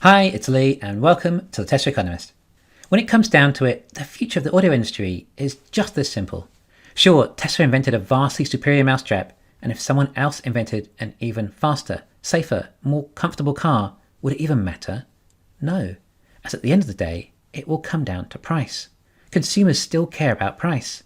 Hi, it's Lee and welcome to the Tesla Economist. When it comes down to it, the future of the audio industry is just this simple. Sure, Tesla invented a vastly superior mousetrap, and if someone else invented an even faster, safer, more comfortable car, would it even matter? No, as at the end of the day, it will come down to price. Consumers still care about price.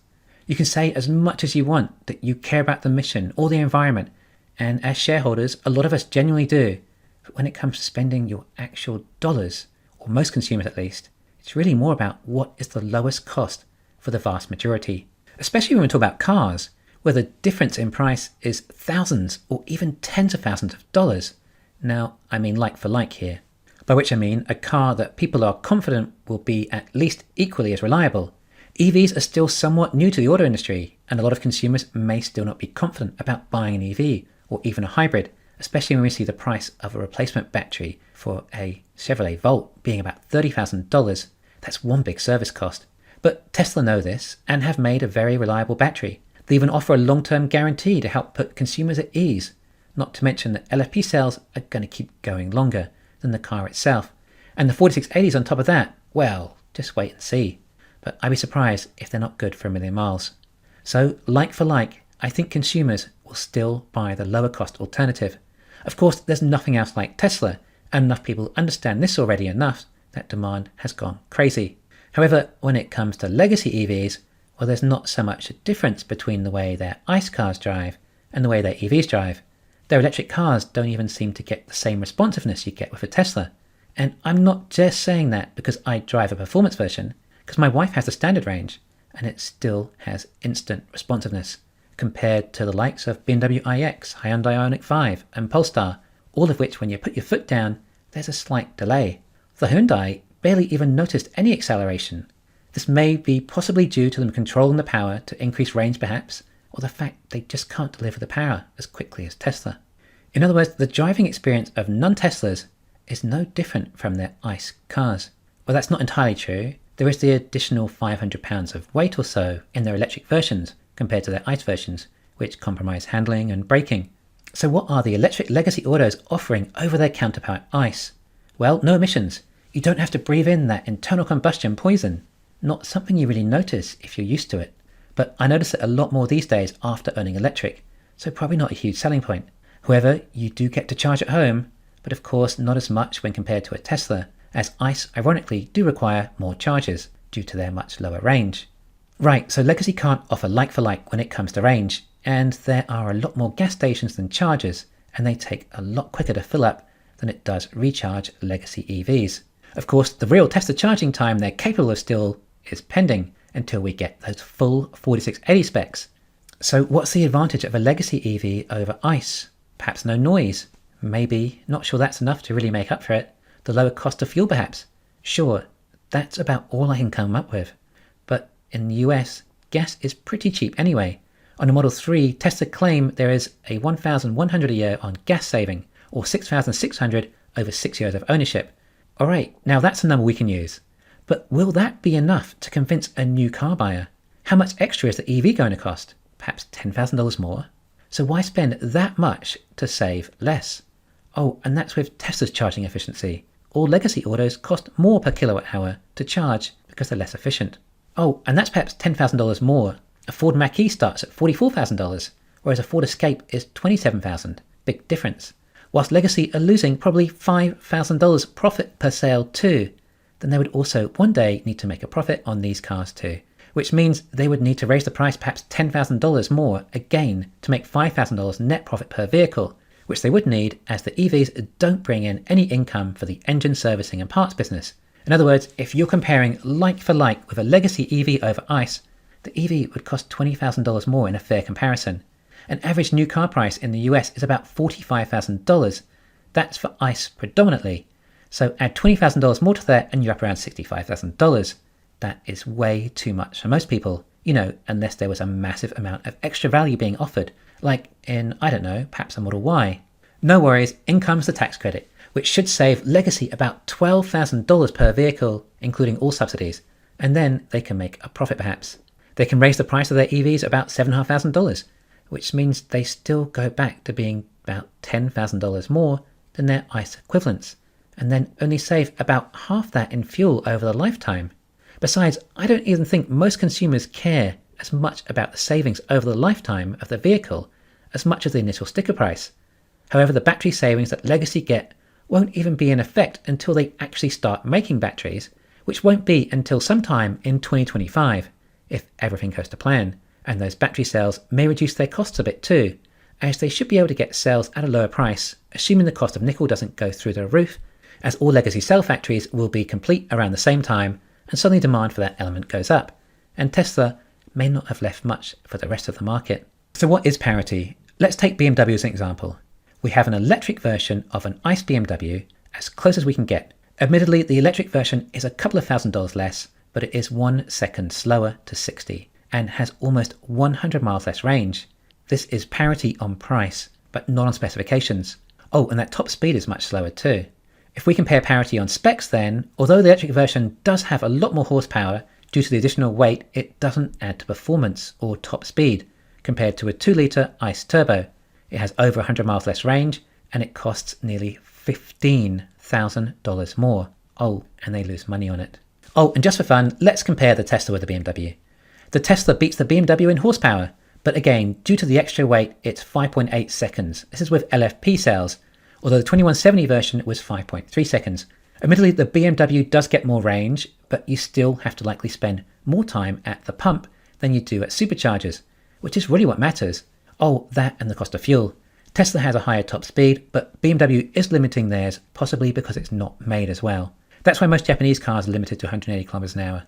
You can say as much as you want that you care about the mission or the environment, and as shareholders, a lot of us genuinely do. But when it comes to spending your actual dollars, or most consumers at least, it's really more about what is the lowest cost for the vast majority. Especially when we talk about cars, where the difference in price is thousands or even tens of thousands of dollars. Now, I mean like for like here. By which I mean a car that people are confident will be at least equally as reliable. EVs are still somewhat new to the auto industry, and a lot of consumers may still not be confident about buying an EV or even a hybrid, especially when we see the price of a replacement battery for a Chevrolet Volt being about $30,000. That's one big service cost. But Tesla know this and have made a very reliable battery. They even offer a long-term guarantee to help put consumers at ease, not to mention that LFP cells are going to keep going longer than the car itself. And the 4680s on top of that, well, just wait and see. But I'd be surprised if they're not good for a million miles. So, like for like, I think consumers will still buy the lower cost alternative. Of course, there's nothing else like Tesla, and enough people understand this already enough that demand has gone crazy. However, when it comes to legacy EVs, well, there's not so much a difference between the way their ICE cars drive and the way their EVs drive. Their electric cars don't even seem to get the same responsiveness you get with a Tesla. And I'm not just saying that because I drive a performance version, because my wife has the standard range, and it still has instant responsiveness, compared to the likes of BMW iX, Hyundai Ioniq 5 and Polestar, all of which when you put your foot down, there's a slight delay. The Hyundai barely even noticed any acceleration. This may be possibly due to them controlling the power to increase range perhaps, or the fact they just can't deliver the power as quickly as Tesla. In other words, the driving experience of non-Teslas is no different from their ICE cars. Well, that's not entirely true. There is the additional 500 pounds of weight or so in their electric versions compared to their ICE versions, which compromise handling and braking. So what are the electric legacy autos offering over their counterpart ICE? Well, no emissions. You don't have to breathe in that internal combustion poison. Not something you really notice if you're used to it. But I notice it a lot more these days after owning electric, so probably not a huge selling point. However, you do get to charge at home, but of course not as much when compared to a Tesla, as ICE ironically do require more charges due to their much lower range. Right, so legacy can't offer like for like when it comes to range, and there are a lot more gas stations than chargers, and they take a lot quicker to fill up than it does recharge legacy EVs. Of course, the real Tesla charging time they're capable of still is pending until we get those full 4680 specs. So what's the advantage of a legacy EV over ICE? Perhaps no noise. Maybe, not sure that's enough to really make up for it. The lower cost of fuel perhaps. Sure, that's about all I can come up with. But in the US, gas is pretty cheap anyway. On a Model 3, Tesla claim there is a $1,100 a year on gas saving, or $6,600 over 6 years of ownership. Alright, now that's a number we can use. But will that be enough to convince a new car buyer? How much extra is the EV going to cost? Perhaps $10,000 more? So why spend that much to save less? Oh, and that's with Tesla's charging efficiency. All legacy autos cost more per kilowatt hour to charge because they're less efficient. Oh, and that's perhaps $10,000 more. A Ford Mach-E starts at $44,000, whereas a Ford Escape is $27,000. Big difference. Whilst legacy are losing probably $5,000 profit per sale too, then they would also one day need to make a profit on these cars too, which means they would need to raise the price perhaps $10,000 more again to make $5,000 net profit per vehicle, which they would need as the EVs don't bring in any income for the engine servicing and parts business. In other words, if you're comparing like for like with a legacy EV over ICE, the EV would cost $20,000 more in a fair comparison. An average new car price in the US is about $45,000. That's for ICE predominantly. So add $20,000 more to that and you're up around $65,000. That is way too much for most people, unless there was a massive amount of extra value being offered, like in, I don't know, perhaps a Model Y. No worries, in comes the tax credit, which should save legacy about $12,000 per vehicle, including all subsidies, and then they can make a profit perhaps. They can raise the price of their EVs about $7,500, which means they still go back to being about $10,000 more than their ICE equivalents. and then only save about half that in fuel over the lifetime. Besides, I don't even think most consumers care as much about the savings over the lifetime of the vehicle as much as the initial sticker price. However, the battery savings that Legacy get won't even be in effect until they actually start making batteries, which won't be until sometime in 2025, if everything goes to plan, and those battery cells may reduce their costs a bit too, as they should be able to get cells at a lower price, assuming the cost of nickel doesn't go through the roof, as all Legacy cell factories will be complete around the same time, and suddenly demand for that element goes up, and Tesla may not have left much for the rest of the market. So what is Parity? Let's take BMW as an example. We have an electric version of an ICE BMW, as close as we can get. Admittedly, the electric version is a couple of $1,000s less, but it is 1 second slower to 60, and has almost 100 miles less range. This is parity on price, but not on specifications. Oh, and that top speed is much slower too. If we compare parity on specs then, although the electric version does have a lot more horsepower, due to the additional weight, it doesn't add to performance or top speed compared to a 2-litre ICE turbo. It has over 100 miles less range, and it costs nearly $15,000 more. Oh, and they lose money on it. Oh, and just for fun, let's compare the Tesla with the BMW. The Tesla beats the BMW in horsepower, but again, due to the extra weight, it's 5.8 seconds. This is with LFP cells, although the 2170 version was 5.3 seconds. Admittedly, the BMW does get more range, but you still have to likely spend more time at the pump than you do at superchargers, which is really what matters. Oh, that and the cost of fuel. Tesla has a higher top speed, but BMW is limiting theirs, possibly because it's not made as well. That's why most Japanese cars are limited to 180 kilometers an hour.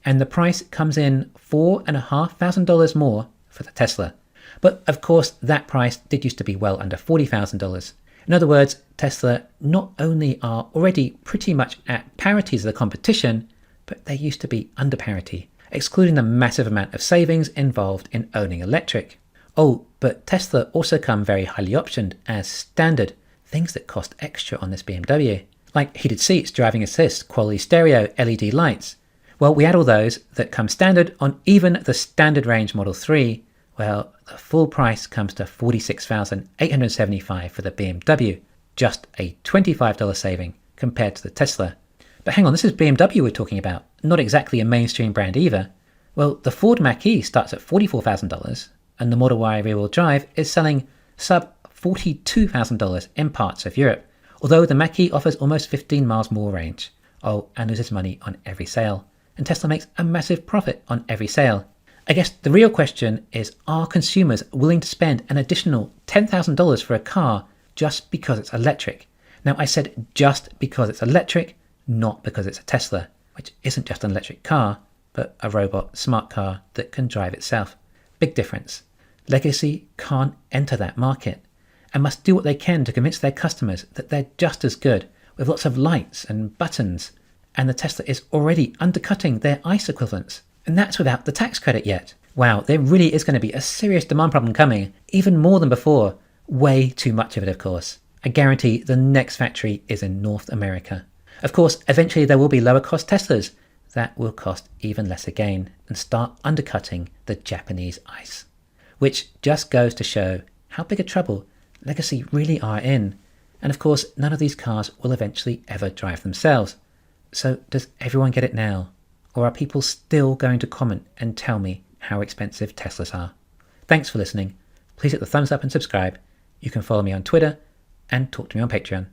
And the price comes in $4,500 more for the Tesla. But of course, that price did used to be well under $40,000. In other words, Tesla not only are already pretty much at parity to the competition, but they used to be under parity, excluding the massive amount of savings involved in owning electric. Oh, but Tesla also come very highly optioned as standard, things that cost extra on this BMW, like heated seats, driving assist, quality stereo, LED lights. Well, we add all those that come standard on even the standard range Model 3, well, the full price comes to $46,875 for the BMW, just a $25 saving compared to the Tesla. But hang on, this is BMW we're talking about, not exactly a mainstream brand either. Well, the Ford Mach-E starts at $44,000, and the Model Y rear-wheel drive is selling sub $42,000 in parts of Europe, although the Mach-E offers almost 15 miles more range. Oh, and loses money on every sale, and Tesla makes a massive profit on every sale. I guess the real question is, are consumers willing to spend an additional $10,000 for a car just because it's electric? Now, I said just because it's electric, not because it's a Tesla, which isn't just an electric car, but a robot smart car that can drive itself. Big difference. Legacy can't enter that market and must do what they can to convince their customers that they're just as good, with lots of lights and buttons, and the Tesla is already undercutting their ICE equivalents. And that's without the tax credit yet. Wow, there really is going to be a serious demand problem coming, even more than before. Way too much of it, of course. I guarantee the next factory is in North America. Of course, eventually there will be lower cost Teslas that will cost even less again and start undercutting the Japanese ICE. Which just goes to show how big a trouble Legacy really are in. And of course, none of these cars will eventually ever drive themselves. So does everyone get it now? Or are people still going to comment and tell me how expensive Teslas are? Thanks for listening. Please hit the thumbs up and subscribe. You can follow me on Twitter and talk to me on Patreon.